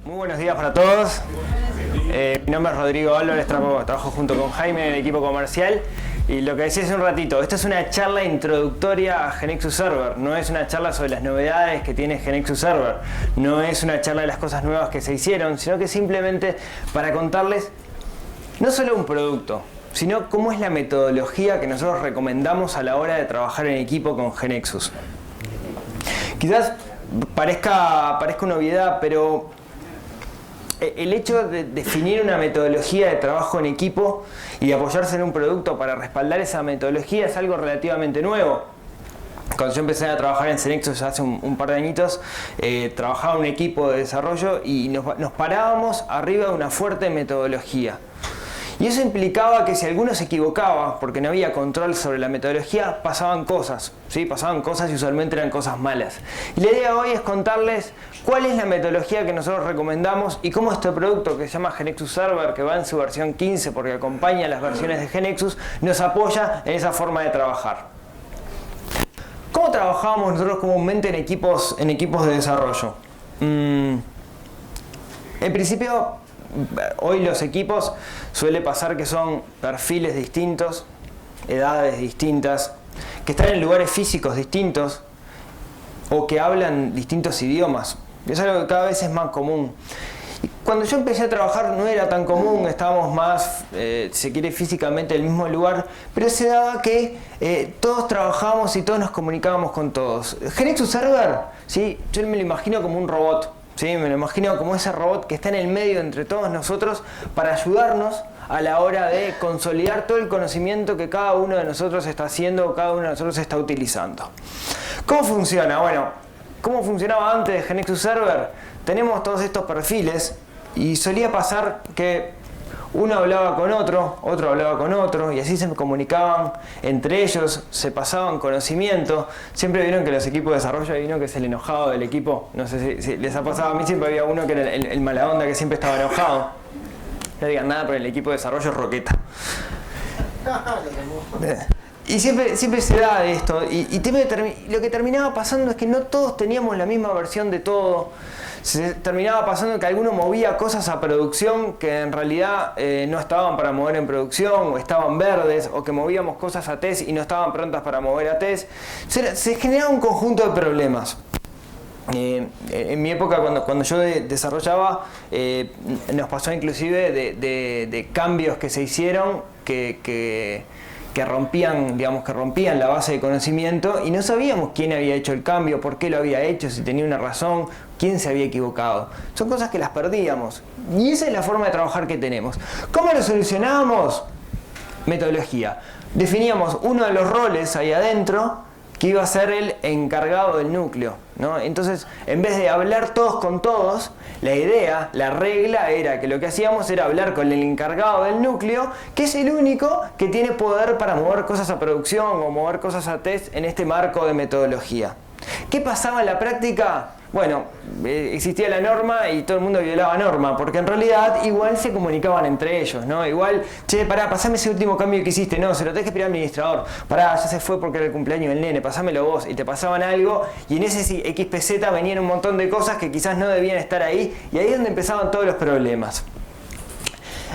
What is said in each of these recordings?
Muy buenos días para todos. Mi nombre es Rodrigo Álvarez, trabajo junto con Jaime en el equipo comercial. Y lo que decía hace un ratito, esto es una charla introductoria a GeneXus Server. No es una charla sobre las novedades que tiene GeneXus Server. No es una charla de las cosas nuevas que se hicieron, sino que simplemente para contarles no solo un producto, sino cómo es la metodología que nosotros recomendamos a la hora de trabajar en equipo con GeneXus. Quizás parezca una obviedad, pero el hecho de definir una metodología de trabajo en equipo y de apoyarse en un producto para respaldar esa metodología es algo relativamente nuevo. Cuando yo empecé a trabajar en GeneXus hace un par de añitos, trabajaba en un equipo de desarrollo y nos parábamos arriba de una fuerte metodología. Y eso implicaba que si alguno se equivocaba, porque no había control sobre la metodología, pasaban cosas, ¿sí? Pasaban cosas y usualmente eran cosas malas. Y la idea hoy es contarles cuál es la metodología que nosotros recomendamos y cómo este producto que se llama GeneXus Server, que va en su versión 15 porque acompaña las versiones de GeneXus, nos apoya en esa forma de trabajar. ¿Cómo trabajábamos nosotros comúnmente en equipos de desarrollo? En principio, hoy los equipos suele pasar que son perfiles distintos, edades distintas, que están en lugares físicos distintos o que hablan distintos idiomas. Es algo que cada vez es más común. Y cuando yo empecé a trabajar no era tan común, estábamos más, se quiere, físicamente en el mismo lugar, pero se daba que todos trabajábamos y todos nos comunicábamos con todos. GeneXus Server, ¿sí? Yo me lo imagino como un robot. ¿Sí? Me lo imagino como ese robot que está en el medio entre todos nosotros para ayudarnos a la hora de consolidar todo el conocimiento que cada uno de nosotros está haciendo o cada uno de nosotros está utilizando. ¿Cómo funciona? Bueno, ¿cómo funcionaba antes de GeneXus Server? Tenemos todos estos perfiles y solía pasar que uno hablaba con otro hablaba con otro y así se comunicaban entre ellos, se pasaban conocimiento. Siempre vieron que los equipos de desarrollo hay uno que es el enojado del equipo. No sé si les ha pasado, a mí siempre había uno que era el mala onda que siempre estaba enojado. No digan nada, pero el equipo de desarrollo es roqueta. Y siempre se da de esto. Y lo que terminaba pasando es que no todos teníamos la misma versión de todo. Se terminaba pasando que alguno movía cosas a producción que en realidad no estaban para mover en producción, o estaban verdes, o que movíamos cosas a test y no estaban prontas para mover a test. Se generaba un conjunto de problemas. En mi época, cuando yo desarrollaba, nos pasó inclusive de cambios que se hicieron que rompían la base de conocimiento y no sabíamos quién había hecho el cambio, por qué lo había hecho, si tenía una razón, quién se había equivocado. Son cosas que las perdíamos y esa es la forma de trabajar que tenemos. ¿Cómo lo solucionábamos? Metodología. Definíamos uno de los roles ahí adentro que iba a ser el encargado del núcleo, ¿no? Entonces, en vez de hablar todos con todos, la regla era que lo que hacíamos era hablar con el encargado del núcleo, que es el único que tiene poder para mover cosas a producción o mover cosas a test en este marco de metodología. ¿Qué pasaba en la práctica? Bueno, existía la norma y todo el mundo violaba norma, porque en realidad igual se comunicaban entre ellos, ¿no? Igual, che, pará, pasame ese último cambio que hiciste, no, se lo tenés que pedir al administrador, pará, ya se fue porque era el cumpleaños del nene, pasámelo vos, y te pasaban algo, y en ese XPZ venían un montón de cosas que quizás no debían estar ahí, y ahí es donde empezaban todos los problemas.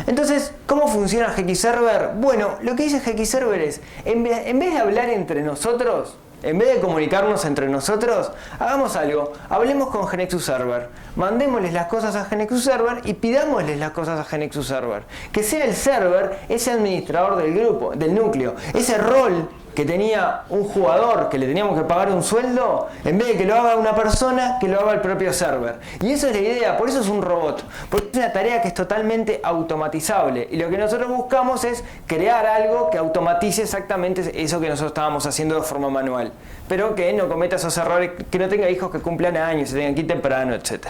Entonces, ¿cómo funciona GeneXus Server? Bueno, lo que dice GeneXus Server es, en vez de hablar entre nosotros, en vez de comunicarnos entre nosotros, hagamos algo, hablemos con GeneXus Server, mandémosles las cosas a GeneXus Server y pidámosles las cosas a GeneXus Server. Que sea el server ese administrador del grupo, del núcleo, ese rol que tenía un jugador que le teníamos que pagar un sueldo, en vez de que lo haga una persona, que lo haga el propio server. Y eso es la idea, por eso es un robot, porque es una tarea que es totalmente automatizable. Y lo que nosotros buscamos es crear algo que automatice exactamente eso que nosotros estábamos haciendo de forma manual, pero que no cometa esos errores, que no tenga hijos que cumplan años, se tengan que ir temprano, etc.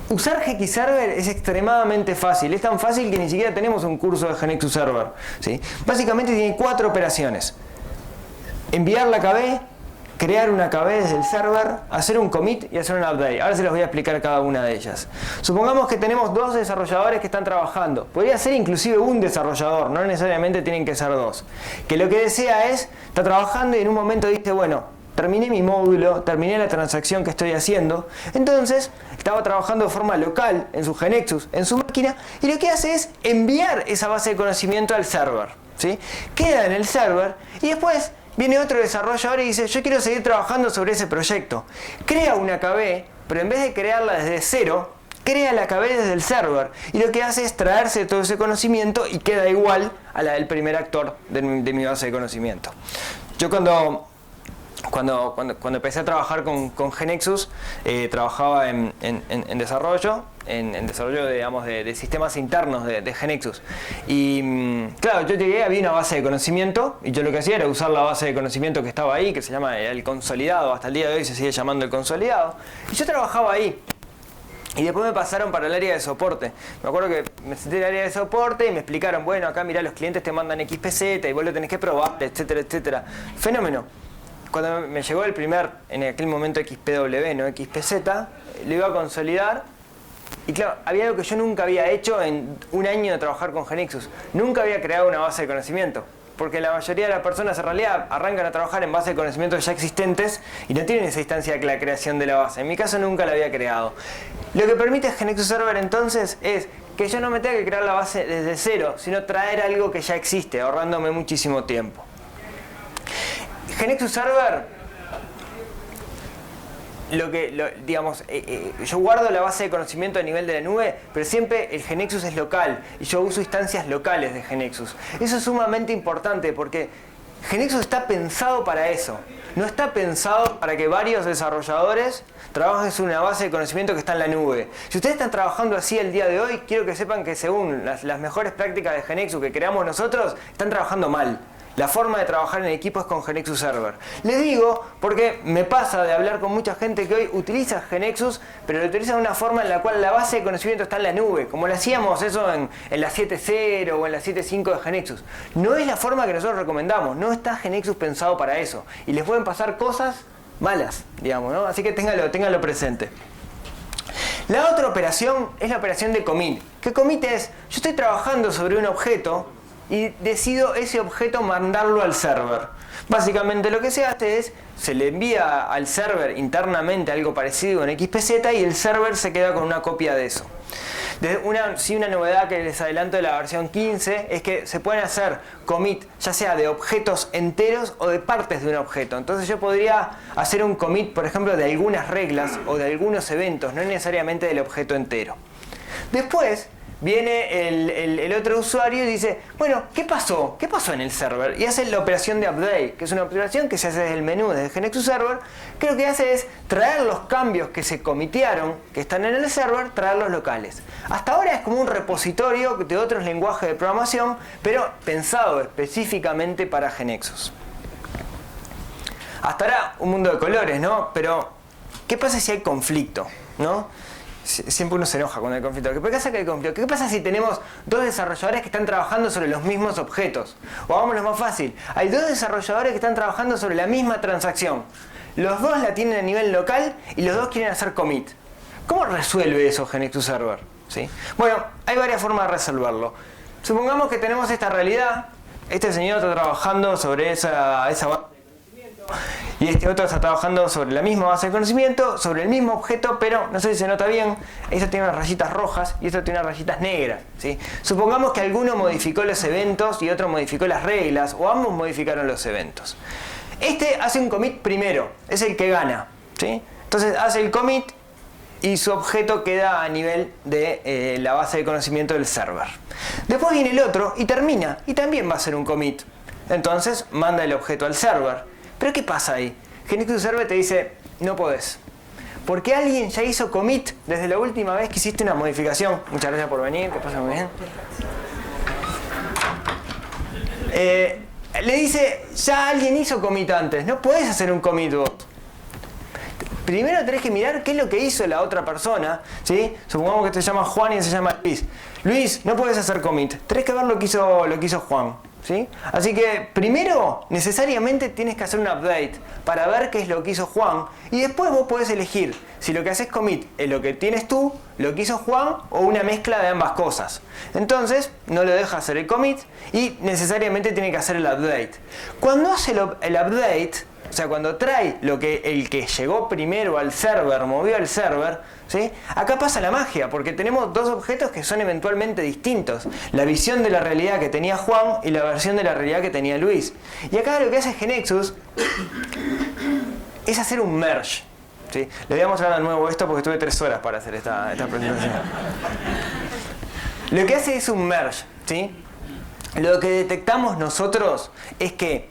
Usar GeneXus Server es extremadamente fácil, es tan fácil que ni siquiera tenemos un curso de GeneXus Server, ¿sí? Básicamente tiene 4 operaciones: enviar la KB, crear una KB desde el server, hacer un commit y hacer un update. Ahora se los voy a explicar cada una de ellas. Supongamos que tenemos 2 desarrolladores que están trabajando. Podría ser inclusive un desarrollador, no necesariamente tienen que ser 2. Que lo que desea es, está trabajando y en un momento dice, bueno, terminé mi módulo, terminé la transacción que estoy haciendo. Entonces, estaba trabajando de forma local en su GeneXus, en su máquina, y lo que hace es enviar esa base de conocimiento al server, ¿sí? Queda en el server y después viene otro desarrollador y dice, yo quiero seguir trabajando sobre ese proyecto. Crea una KB, pero en vez de crearla desde cero, crea la KB desde el server. Y lo que hace es traerse todo ese conocimiento y queda igual a la del primer actor de mi base de conocimiento. Yo cuando empecé a trabajar con GeneXus, trabajaba en desarrollo, en desarrollo de sistemas internos de GeneXus. Y claro, yo llegué, había una base de conocimiento, y yo lo que hacía era usar la base de conocimiento que estaba ahí, que se llama el consolidado, hasta el día de hoy se sigue llamando el consolidado, y yo trabajaba ahí. Y después me pasaron para el área de soporte. Me acuerdo que me senté en el área de soporte y me explicaron, bueno, acá mirá, los clientes te mandan XPZ y vos lo tenés que probar, etcétera, etcétera. Fenómeno. Cuando me llegó el primer, en aquel momento XPW, no XPZ, lo iba a consolidar. Y claro, había algo que yo nunca había hecho en un año de trabajar con GeneXus. Nunca había creado una base de conocimiento. Porque la mayoría de las personas en realidad arrancan a trabajar en base de conocimientos ya existentes y no tienen esa instancia de la creación de la base. En mi caso nunca la había creado. Lo que permite GeneXus Server entonces es que yo no me tenga que crear la base desde cero, sino traer algo que ya existe, ahorrándome muchísimo tiempo. GeneXus Server, yo guardo la base de conocimiento a nivel de la nube, pero siempre el GeneXus es local y yo uso instancias locales de GeneXus. Eso es sumamente importante porque GeneXus está pensado para eso. No está pensado para que varios desarrolladores trabajen sobre una base de conocimiento que está en la nube. Si ustedes están trabajando así el día de hoy, quiero que sepan que según las mejores prácticas de GeneXus que creamos nosotros, están trabajando mal. La forma de trabajar en equipo es con GeneXus Server. Les digo porque me pasa de hablar con mucha gente que hoy utiliza GeneXus, pero lo utiliza de una forma en la cual la base de conocimiento está en la nube, como lo hacíamos eso en la 7.0 o en la 7.5 de GeneXus. No es la forma que nosotros recomendamos, no está GeneXus pensado para eso. Y les pueden pasar cosas malas, digamos, ¿no? Así que ténganlo presente. La otra operación es la operación de commit. ¿Qué commit es? Yo estoy trabajando sobre un objeto y decido ese objeto mandarlo al server. Básicamente lo que se hace es, se le envía al server internamente algo parecido en XPZ y el server se queda con una copia de eso. Una novedad que les adelanto de la versión 15 es que se pueden hacer commit ya sea de objetos enteros o de partes de un objeto. Entonces yo podría hacer un commit, por ejemplo, de algunas reglas o de algunos eventos, no necesariamente del objeto entero. Después viene el otro usuario y dice, bueno, ¿qué pasó? ¿Qué pasó en el server? Y hace la operación de update, que es una operación que se hace desde el menú, desde GeneXus Server, que lo que hace es traer los cambios que se comitearon, que están en el server, traerlos locales. Hasta ahora es como un repositorio de otros lenguajes de programación, pero pensado específicamente para GeneXus. Hasta ahora un mundo de colores, ¿no? Pero, ¿qué pasa si hay conflicto? ¿No? Siempre uno se enoja cuando hay conflicto. ¿Qué pasa que hay conflicto? ¿Qué pasa si tenemos dos desarrolladores que están trabajando sobre los mismos objetos? O hagámoslo más fácil. Hay dos desarrolladores que están trabajando sobre la misma transacción. Los dos la tienen a nivel local y los dos quieren hacer commit. ¿Cómo resuelve eso GeneXus Server? ¿Sí? Bueno, hay varias formas de resolverlo. Supongamos que tenemos esta realidad. Este señor está trabajando sobre esa base y este otro está trabajando sobre la misma base de conocimiento, sobre el mismo objeto, pero no sé si se nota bien, esto tiene unas rayitas rojas y esto tiene unas rayitas negras, ¿sí? Supongamos que alguno modificó los eventos y otro modificó las reglas, o ambos modificaron los eventos. Este hace un commit primero, es el que gana, ¿sí? Entonces hace el commit y su objeto queda a nivel de la base de conocimiento del server. Después viene el otro y termina, y también va a hacer un commit. Entonces manda el objeto al server. Pero ¿qué pasa ahí? GeneXus Server te dice, no podés. Porque alguien ya hizo commit desde la última vez que hiciste una modificación. Muchas gracias por venir, que pasa muy bien. Le dice, ya alguien hizo commit antes, no podés hacer un commit vos. Primero tenés que mirar qué es lo que hizo la otra persona, ¿sí? Supongamos que te llama Juan y se llama Luis. Luis, no podés hacer commit, tenés que ver lo que hizo Juan. ¿Sí? Así que primero necesariamente tienes que hacer un update para ver qué es lo que hizo Juan y después vos podés elegir si lo que haces commit es lo que tienes tú, lo que hizo Juan o una mezcla de ambas cosas. Entonces no lo deja hacer el commit y necesariamente tiene que hacer el update. Cuando hace el update O sea, cuando trae lo que el que llegó primero al server, movió al server, ¿sí? Acá pasa la magia, porque tenemos dos objetos que son eventualmente distintos. La visión de la realidad que tenía Juan y la versión de la realidad que tenía Luis. Y acá lo que hace GeneXus es hacer un merge. ¿Sí? Le voy a mostrar de nuevo esto porque estuve 3 horas para hacer esta presentación. Lo que hace es un merge, ¿sí? Lo que detectamos nosotros es que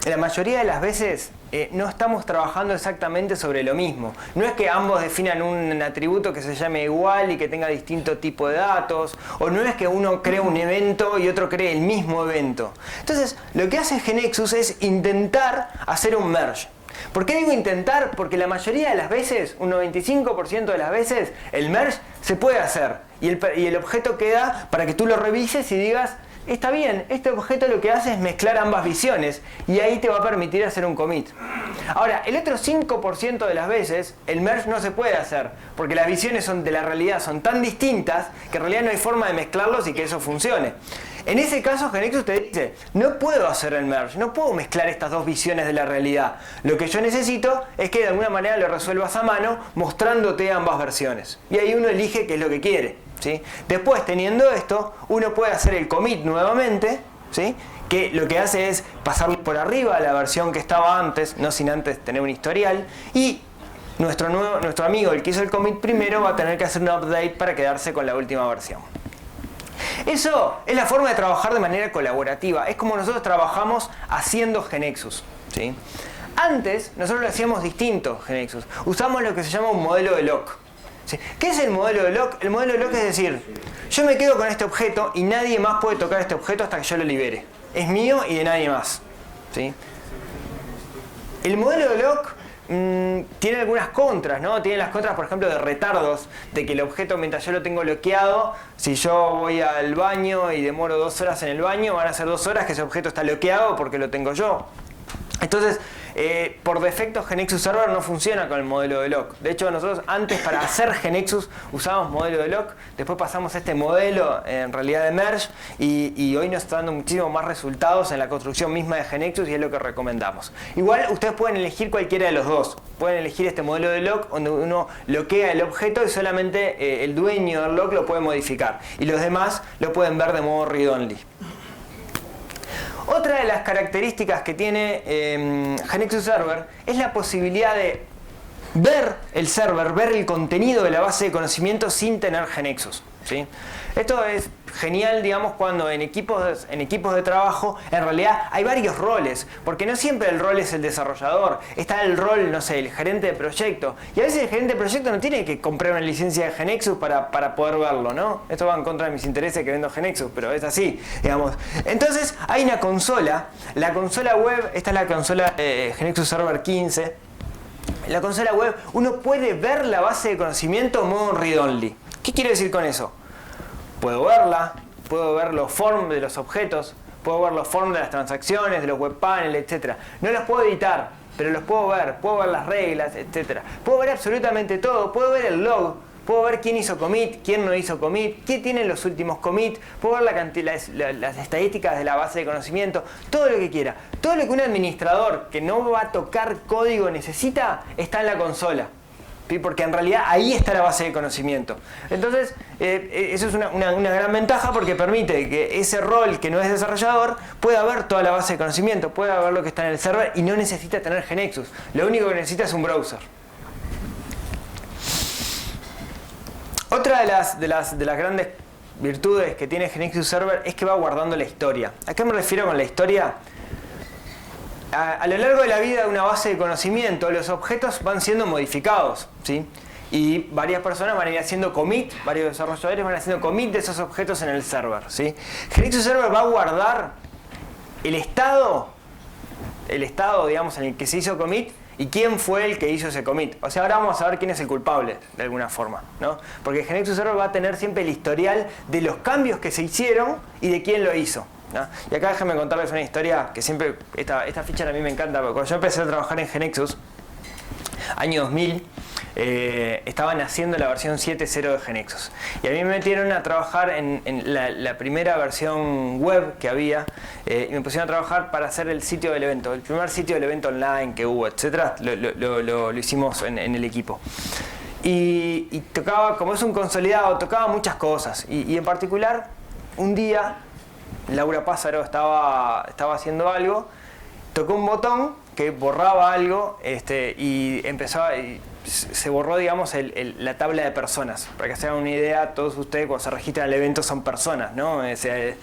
la mayoría de las veces no estamos trabajando exactamente sobre lo mismo. No es que ambos definan un atributo que se llame igual y que tenga distinto tipo de datos, o no es que uno cree un evento y otro cree el mismo evento. Entonces, lo que hace GeneXus es intentar hacer un merge. ¿Por qué digo intentar? Porque la mayoría de las veces, un 95% de las veces, el merge se puede hacer. Y el objeto queda para que tú lo revises y digas, está bien, este objeto lo que hace es mezclar ambas visiones. Y ahí te va a permitir hacer un commit. Ahora, el otro 5% de las veces, el merge no se puede hacer. Porque las visiones de la realidad son tan distintas que en realidad no hay forma de mezclarlos y que eso funcione. En ese caso, GeneXus te dice, no puedo hacer el merge, no puedo mezclar estas dos visiones de la realidad. Lo que yo necesito es que de alguna manera lo resuelvas a mano, mostrándote ambas versiones. Y ahí uno elige qué es lo que quiere, ¿sí? Después, teniendo esto, uno puede hacer el commit nuevamente, ¿sí? Que lo que hace es pasar por arriba a la versión que estaba antes, no sin antes tener un historial, y nuestro amigo, el que hizo el commit primero, va a tener que hacer un update para quedarse con la última versión. Eso es la forma de trabajar de manera colaborativa. Es como nosotros trabajamos haciendo GeneXus, ¿sí? Antes, nosotros lo hacíamos distinto, GeneXus. Usamos lo que se llama un modelo de lock, ¿sí? ¿Qué es el modelo de lock? El modelo de lock es decir, yo me quedo con este objeto y nadie más puede tocar este objeto hasta que yo lo libere. Es mío y de nadie más, ¿sí? El modelo de lock tiene algunas contras, ¿no? Tiene las contras, por ejemplo, de retardos, de que el objeto, mientras yo lo tengo bloqueado, si yo voy al baño y demoro 2 horas en el baño, van a ser 2 horas que ese objeto está bloqueado porque lo tengo yo. Entonces, por defecto, GeneXus Server no funciona con el modelo de lock. De hecho, nosotros antes para hacer GeneXus usábamos modelo de lock, después pasamos a este modelo en realidad de merge y hoy nos está dando muchísimo más resultados en la construcción misma de GeneXus y es lo que recomendamos. Igual ustedes pueden elegir cualquiera de los dos. Pueden elegir este modelo de lock donde uno bloquea el objeto y solamente el dueño del lock lo puede modificar. Y los demás lo pueden ver de modo read-only. Otra de las características que tiene GeneXus Server es la posibilidad de ver el server, ver el contenido de la base de conocimiento sin tener GeneXus, ¿sí? Esto es genial, digamos, cuando en equipos de trabajo en realidad hay varios roles, porque no siempre el rol es el desarrollador, está el rol, no sé, el gerente de proyecto, y a veces el gerente de proyecto no tiene que comprar una licencia de GeneXus para poder verlo, ¿no? Esto va en contra de mis intereses que vendo GeneXus, pero es así, digamos. Entonces hay una consola, la consola web, esta es la consola GeneXus Server 15, en la consola web uno puede ver la base de conocimiento en modo read-only. ¿Qué quiere decir con eso? Puedo verla, puedo ver los forms de los objetos, puedo ver los forms de las transacciones, de los webpanels, etc. No los puedo editar, pero los puedo ver las reglas, etc. Puedo ver absolutamente todo, puedo ver el log, puedo ver quién hizo commit, quién no hizo commit, qué tienen los últimos commits, puedo ver las estadísticas de la base de conocimiento, todo lo que quiera. Todo lo que un administrador que no va a tocar código necesita está en la consola. Porque en realidad ahí está la base de conocimiento. Entonces, eso es una gran ventaja porque permite que ese rol que no es desarrollador pueda ver toda la base de conocimiento, pueda ver lo que está en el server y no necesita tener GeneXus. Lo único que necesita es un browser. Otra de las grandes virtudes que tiene GeneXus Server es que va guardando la historia. ¿A qué me refiero con la historia? A lo largo de la vida de una base de conocimiento, los objetos van siendo modificados, ¿sí? Y varias personas van a ir haciendo commit, varios desarrolladores van haciendo commit de esos objetos en el server, ¿sí? GeneXus Server va a guardar el estado, digamos, en el que se hizo commit y quién fue el que hizo ese commit. O sea, ahora vamos a ver quién es el culpable, de alguna forma, ¿no? Porque GeneXus Server va a tener siempre el historial de los cambios que se hicieron y de quién lo hizo, ¿no? Y acá déjenme contarles una historia que siempre, esta ficha a mí me encanta, porque cuando yo empecé a trabajar en GeneXus, año 2000, estaban haciendo la versión 7.0 de GeneXus. Y a mí me metieron a trabajar en la primera versión web que había, y me pusieron a trabajar para hacer el sitio del evento, el primer sitio del evento online que hubo, etc. Lo hicimos en el equipo. Y tocaba, como es un consolidado, tocaba muchas cosas. Y en particular, un día, Laura Pázaro estaba haciendo algo, tocó un botón que borraba algo y empezaba... se borró, digamos, la tabla de personas. Para que se hagan una idea, todos ustedes cuando se registran al evento son personas, ¿no? O sea,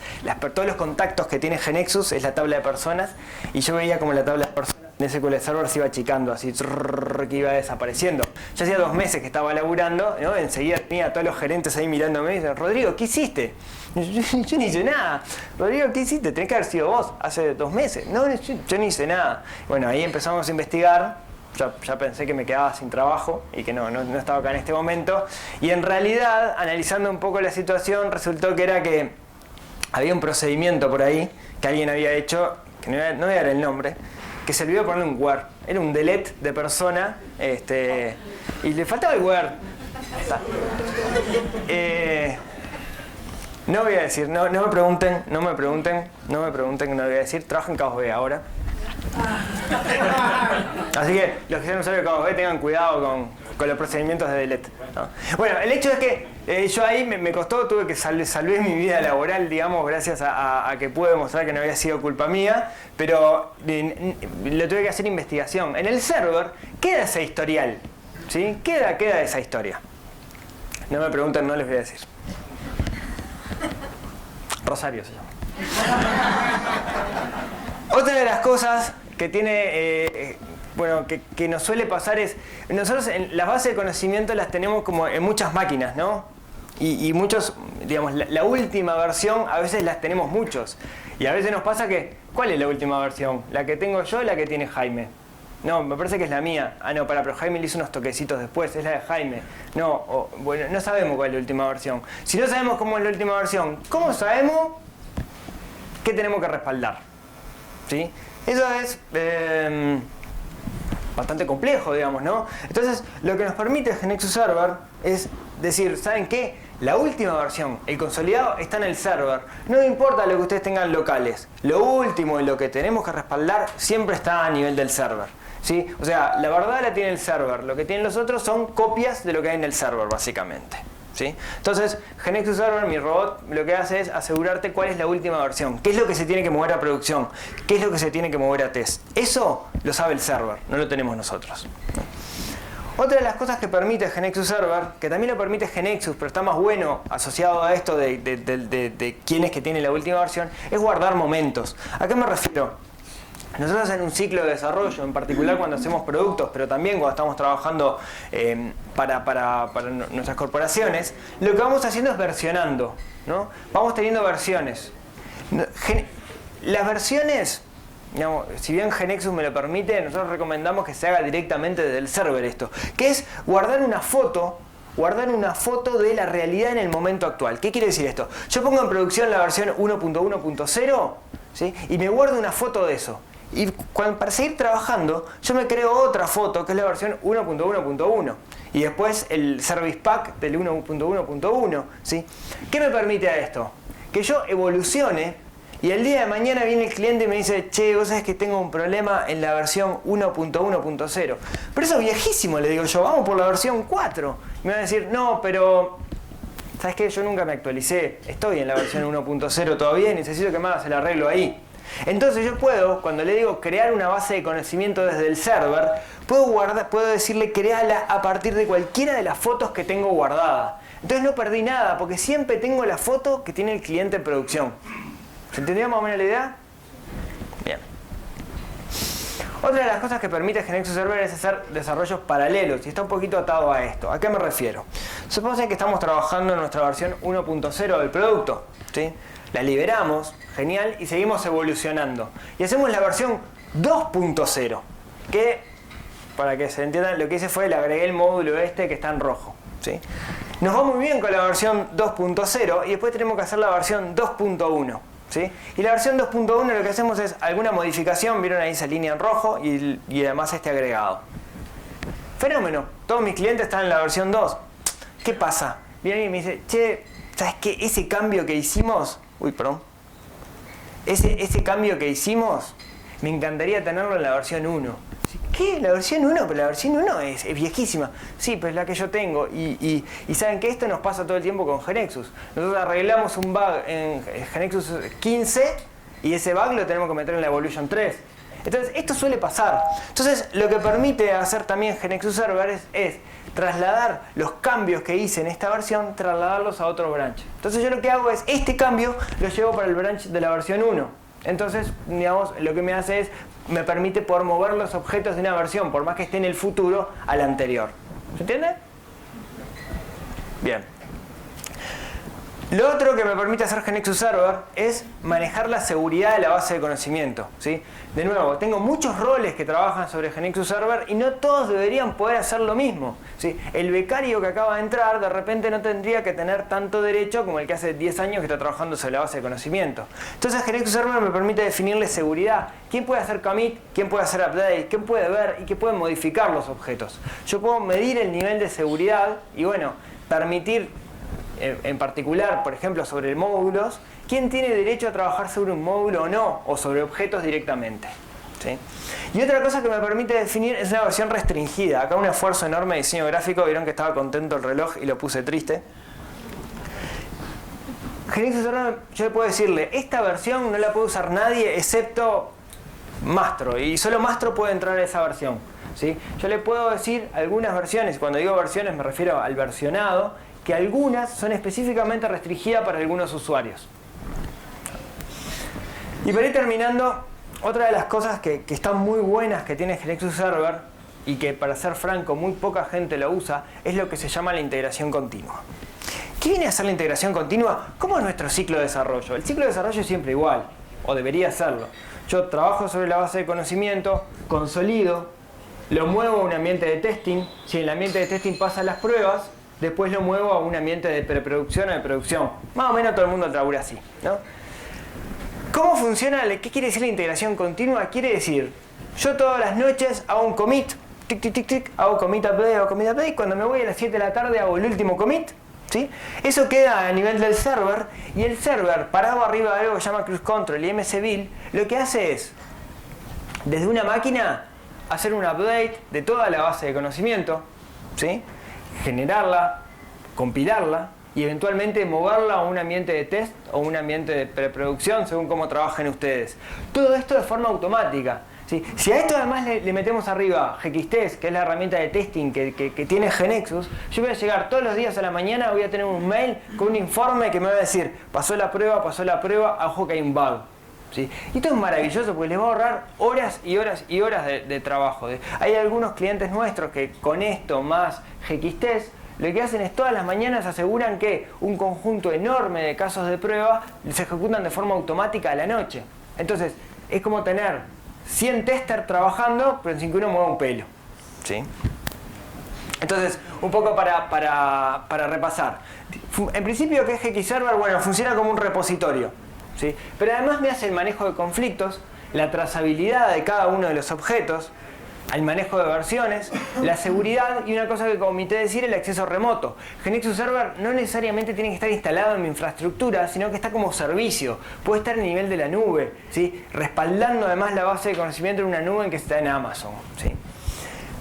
todos los contactos que tiene GeneXus es la tabla de personas, y yo veía como la tabla de personas en SQL Server se iba achicando, así que iba desapareciendo. Ya hacía 2 meses que estaba laburando, ¿no? Enseguida tenía a todos los gerentes ahí mirándome y dicen: Rodrigo, ¿qué hiciste? Yo no hice nada. Rodrigo, ¿qué hiciste? Tenés que haber sido vos hace 2 meses. No, yo no hice nada. Bueno, ahí empezamos a investigar. Ya pensé que me quedaba sin trabajo y que no estaba acá en este momento. Y en realidad, analizando un poco la situación, resultó que era que había un procedimiento por ahí que alguien había hecho, que no voy a dar el nombre, que se olvidó ponerle un where. Era un delete de persona, y le faltaba el where. No voy a decir, no me pregunten, no voy a decir. Trabajo en Cabos B ahora. Así que los que sean usuarios de Cabos B tengan cuidado con los procedimientos de delete, ¿no? Bueno, el hecho es que yo ahí me costó, tuve que salvé mi vida laboral, digamos, gracias a que pude demostrar que no había sido culpa mía, pero lo tuve que hacer investigación. En el server queda ese historial, ¿sí? Queda esa historia. No me pregunten, no les voy a decir. Rosario se llama. Otra de las cosas que tiene, que nos suele pasar es, nosotros en las bases de conocimiento las tenemos como en muchas máquinas, ¿no? Y muchos, digamos, la última versión a veces las tenemos muchos. Y a veces nos pasa que, ¿cuál es la última versión? ¿La que tengo yo o la que tiene Jaime? No, me parece que es la mía. Ah, no, pero Jaime le hizo unos toquecitos después, es la de Jaime. No, bueno, no sabemos cuál es la última versión. Si no sabemos cómo es la última versión, ¿cómo sabemos qué tenemos que respaldar? ¿Sí? Eso es bastante complejo, digamos, ¿no? Entonces, lo que nos permite GeneXus Server es decir, ¿saben qué? La última versión, el consolidado, está en el server. No importa lo que ustedes tengan locales. Lo último y lo que tenemos que respaldar siempre está a nivel del server, ¿sí? O sea, la verdad la tiene el server. Lo que tienen los otros son copias de lo que hay en el server, básicamente, ¿sí? Entonces, GeneXus Server, mi robot, lo que hace es asegurarte cuál es la última versión, qué es lo que se tiene que mover a producción, qué es lo que se tiene que mover a test. Eso lo sabe el server, no lo tenemos nosotros. Otra de las cosas que permite GeneXus Server, que también lo permite GeneXus, pero está más bueno asociado a esto de quién es que tiene la última versión, es guardar momentos. ¿A qué me refiero? Nosotros en un ciclo de desarrollo, en particular cuando hacemos productos, pero también cuando estamos trabajando para nuestras corporaciones, lo que vamos haciendo es versionando, ¿no? Vamos teniendo versiones. Las versiones, digamos, si bien GeneXus me lo permite, nosotros recomendamos que se haga directamente desde el server esto, que es guardar una foto de la realidad en el momento actual. ¿Qué quiere decir esto? Yo pongo en producción la versión 1.1.0, ¿sí? Y me guardo una foto de eso. Y para seguir trabajando, yo me creo otra foto, que es la versión 1.1.1. Y después el Service Pack del 1.1.1, ¿sí? ¿Qué me permite a esto? Que yo evolucione y el día de mañana viene el cliente y me dice: che, vos sabés que tengo un problema en la versión 1.1.0. Pero eso es viejísimo, le digo yo, vamos por la versión 4. Y me va a decir: no, pero ¿sabes qué? Yo nunca me actualicé, estoy en la versión 1.0 todavía y necesito que me hagas el arreglo ahí. Entonces yo puedo, cuando le digo crear una base de conocimiento desde el server, puedo decirle creala a partir de cualquiera de las fotos que tengo guardada. Entonces no perdí nada, porque siempre tengo la foto que tiene el cliente en producción. ¿Se entendió más o menos la idea? Bien. Otra de las cosas que permite GeneXus Server es hacer desarrollos paralelos, y está un poquito atado a esto. ¿A qué me refiero? Supongamos que estamos trabajando en nuestra versión 1.0 del producto, ¿sí? La liberamos, genial, y seguimos evolucionando. Y hacemos la versión 2.0, que, para que se entienda, lo que hice fue le agregué el módulo que está en rojo, ¿sí? Nos va muy bien con la versión 2.0 y después tenemos que hacer la versión 2.1. ¿Sí? Y la versión 2.1 lo que hacemos es alguna modificación, vieron ahí esa línea en rojo y además este agregado. Fenómeno. Todos mis clientes están en la versión 2. ¿Qué pasa? Viene y me dice, che, ¿sabes qué? Ese cambio que hicimos... Uy, perdón. Ese cambio que hicimos, me encantaría tenerlo en la versión 1. ¿Qué? ¿La versión 1? Pero la versión 1 es viejísima. Sí, pero es la que yo tengo. Y saben que esto nos pasa todo el tiempo con GeneXus. Nosotros arreglamos un bug en GeneXus 15 y ese bug lo tenemos que meter en la Evolution 3. Entonces, esto suele pasar. Entonces, lo que permite hacer también GeneXus Server es trasladar los cambios que hice en esta versión, trasladarlos a otro branch. Entonces, yo lo que hago es, este cambio lo llevo para el branch de la versión 1. Entonces, digamos, lo que me hace es, me permite poder mover los objetos de una versión, por más que esté en el futuro, a la anterior. ¿Se entiende? Bien. Lo otro que me permite hacer GeneXus Server es manejar la seguridad de la base de conocimiento, ¿sí? De nuevo, tengo muchos roles que trabajan sobre GeneXus Server y no todos deberían poder hacer lo mismo, ¿sí? El becario que acaba de entrar de repente no tendría que tener tanto derecho como el que hace 10 años que está trabajando sobre la base de conocimiento. Entonces GeneXus Server me permite definirle seguridad. ¿Quién puede hacer commit? ¿Quién puede hacer update? ¿Quién puede ver? ¿Y quién puede modificar los objetos? Yo puedo medir el nivel de seguridad y bueno, permitir en particular, por ejemplo, sobre módulos, quién tiene derecho a trabajar sobre un módulo o no, o sobre objetos directamente, ¿sí? Y otra cosa que me permite definir es una versión restringida. Acá un esfuerzo enorme de diseño gráfico, vieron que estaba contento el reloj y lo puse triste. GeneXus Server, yo le puedo decirle, esta versión no la puede usar nadie excepto Mastro, y solo Mastro puede entrar a esa versión, ¿sí? Yo le puedo decir algunas versiones, cuando digo versiones me refiero al versionado, que algunas son específicamente restringidas para algunos usuarios. Y para ir terminando, otra de las cosas que están muy buenas que tiene GeneXus Server, y que para ser franco muy poca gente lo usa, es lo que se llama la integración continua. ¿Qué viene a ser la integración continua? ¿Cómo es nuestro ciclo de desarrollo? El ciclo de desarrollo es siempre igual, o debería serlo. Yo trabajo sobre la base de conocimiento, consolido, lo muevo a un ambiente de testing, si en el ambiente de testing pasan las pruebas, después lo muevo a un ambiente de preproducción o de producción. Más o menos todo el mundo labura así, ¿no? ¿Cómo funciona? ¿Qué quiere decir la integración continua? Quiere decir, yo todas las noches hago un commit, tic, tic, tic, tic, hago commit update, y cuando me voy a las 7 de la tarde hago el último commit, ¿sí? Eso queda a nivel del server, y el server, parado arriba de algo que se llama Cruise Control y MSVille, lo que hace es, desde una máquina, hacer un update de toda la base de conocimiento, ¿sí? Generarla, compilarla y eventualmente moverla a un ambiente de test o un ambiente de preproducción según cómo trabajen ustedes. Todo esto de forma automática, ¿sí? Si a esto además le metemos arriba GXTest, que es la herramienta de testing que tiene GeneXus, yo voy a llegar todos los días a la mañana, voy a tener un mail con un informe que me va a decir pasó la prueba, ojo que hay un bug. ¿Sí? Y esto es maravilloso porque les va a ahorrar horas y horas y horas de trabajo. Hay algunos clientes nuestros que con esto más GXTest lo que hacen es todas las mañanas aseguran que un conjunto enorme de casos de prueba se ejecutan de forma automática a la noche. Entonces es como tener 100 testers trabajando pero sin que uno mueva un pelo, ¿sí? Entonces, un poco para repasar. En principio, ¿qué es GXServer? Bueno, funciona como un repositorio, ¿sí? Pero además me hace el manejo de conflictos, la trazabilidad de cada uno de los objetos, el manejo de versiones, la seguridad y una cosa que omité decir, el acceso remoto. GeneXus Server no necesariamente tiene que estar instalado en mi infraestructura, sino que está como servicio. Puede estar a nivel de la nube, ¿sí? Respaldando además la base de conocimiento en una nube que está en Amazon, ¿sí?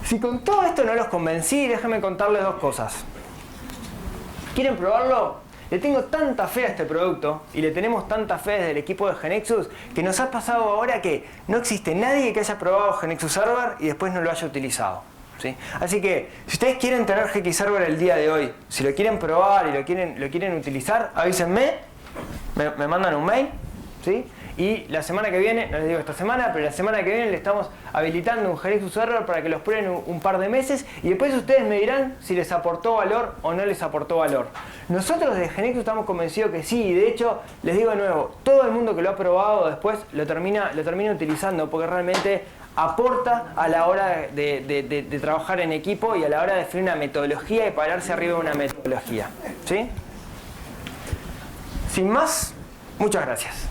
Si con todo esto no los convencí, déjenme contarles dos cosas. ¿Quieren probarlo? Le tengo tanta fe a este producto y le tenemos tanta fe desde el equipo de GeneXus que nos ha pasado ahora que no existe nadie que haya probado GeneXus Server y después no lo haya utilizado, ¿sí? Así que si ustedes quieren tener GX Server el día de hoy, si lo quieren probar y lo quieren utilizar, avísenme, me mandan un mail, ¿sí? Y la semana que viene, no les digo esta semana, pero la semana que viene le estamos habilitando un GeneXus Server para que los prueben un par de meses y después ustedes me dirán si les aportó valor o no les aportó valor. Nosotros de GeneXus estamos convencidos que sí, y de hecho, les digo de nuevo, todo el mundo que lo ha probado después lo termina utilizando porque realmente aporta a la hora de trabajar en equipo y a la hora de definir una metodología y pararse arriba de una metodología, ¿sí? Sin más, muchas gracias.